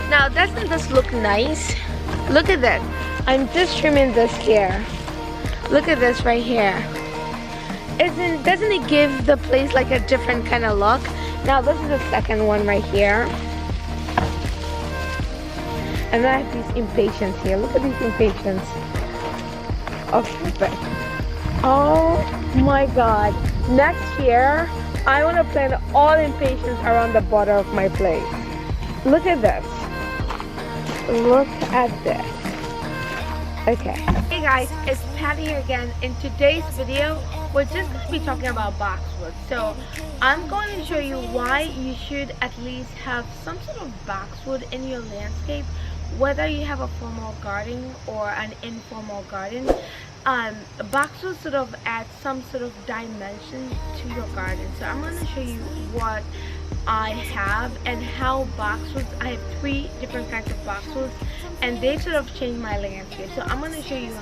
Now doesn't this look nice? Look at that. I'm just trimming this here. Look at this right here. Doesn't it give the place like a different kind of look? Now this is the second one right here. And then I have these impatiens here. Look at these impatiens. Oh, perfect. Oh my god. Next year, I want to plant all impatiens around the border of my place. Look at this. Look at this. Okay. Hey guys, it's Patty here again. In today's video, we're just going to be talking about boxwood. So I'm going to show you why you should at least have some sort of boxwood in your landscape, whether you have a formal garden or an informal garden. Boxwood sort of adds some sort of dimension to your garden. So I'm going to show you what I have and how boxwoods, I have 3 different kinds of boxwoods, and they sort of change my landscape. So I'm going to show you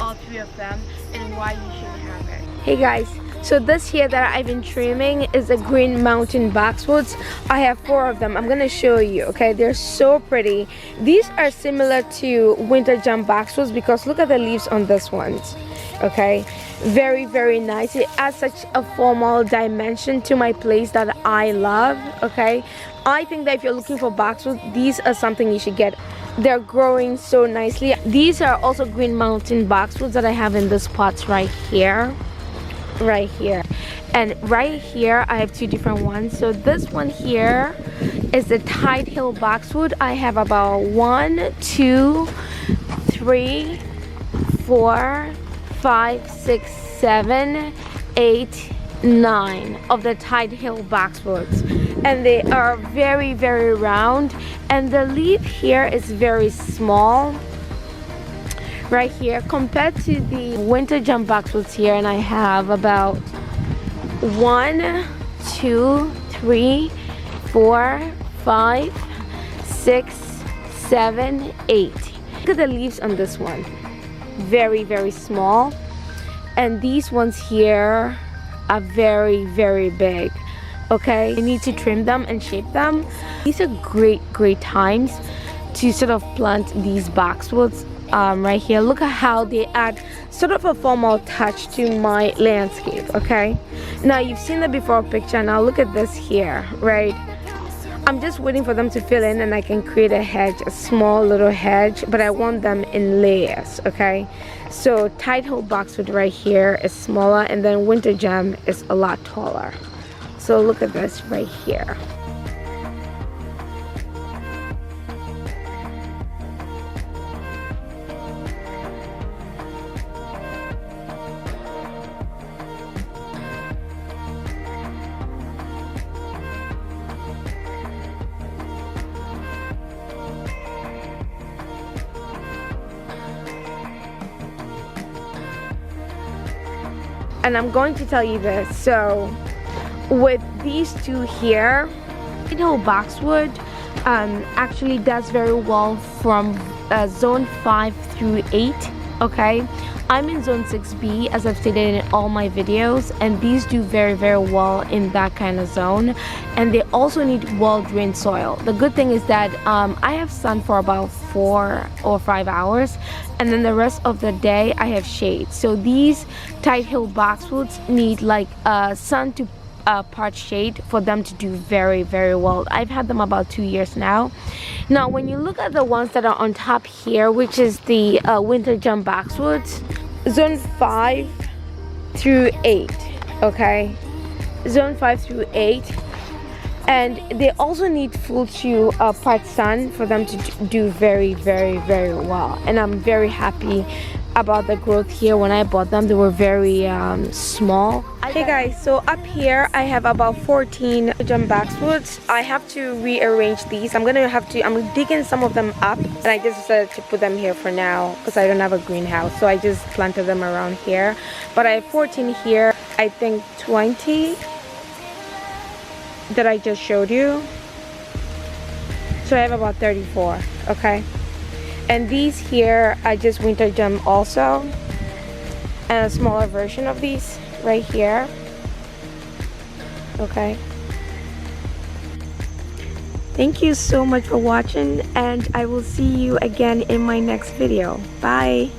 all 3 of them and why you should have it. Hey guys, so this here that I've been trimming is a Green Mountain boxwoods. I have 4 of them. I'm going to show you, okay? They're so pretty. These are similar to winter jump boxwoods because look at the leaves on this ones, okay? Very, very nice. It adds such a formal dimension to my place that I love, okay? I think that if you're looking for boxwoods, these are something you should get. They're growing so nicely. These are also Green Mountain boxwoods that I have in this pots right here. Right here. And right here, I have 2 different ones. So this one here is the Tide Hill boxwood. I have about 1, 2, 3, 4, 5, 6, 7, 8, 9 of the Tide Hill boxwoods, and they are very, very round, and the leaf here is very small right here compared to the winter jump boxwoods here. And I have about 1, 2, 3, 4, 5, 6, 7, 8. Look at the leaves on this one. Very, very small, and these ones here are very, very big, okay? You need to trim them and shape them. These are great times to sort of plant these boxwoods. right here. Look at how they add sort of a formal touch to my landscape. Okay, now you've seen the before picture. Now look at this here, right? I'm just waiting for them to fill in and I can create a hedge, a small little hedge, but I want them in layers. Okay, so Title Boxwood right here is smaller, and then Winter Gem is a lot taller. So look at this right here. And I'm going to tell you this, so with these two here, you know, Boxwood actually does very well from zone 5 through 8. Okay, I'm in zone 6B, as I've stated in all my videos, and these do very well in that kind of zone, and they also need well-drained soil. The good thing is that I have sun for about 4 or 5 hours, and then the rest of the day I have shade. So these Tight Hill Boxwoods need like sun to part shade for them to do very well. I've had them about 2 years now. Now when you look at the ones that are on top here, which is the Winter Gem Boxwoods, zone 5 through 8, okay, zone 5 through 8, and they also need full to part sun for them to do very well. And I'm very happy about the growth here. When I bought them, they were very small. Hey guys, so up here I have about 14 gem boxwoods. I have to rearrange these. I'm digging some of them up, and I just decided to put them here for now because I don't have a greenhouse, so I just planted them around here. But I have 14 here, I think 20 that I just showed you, so I have about 34. Okay, and these here are just Winter Gem also, and a smaller version of these right here. Okay, thank you so much for watching, and I will see you again in my next video. Bye.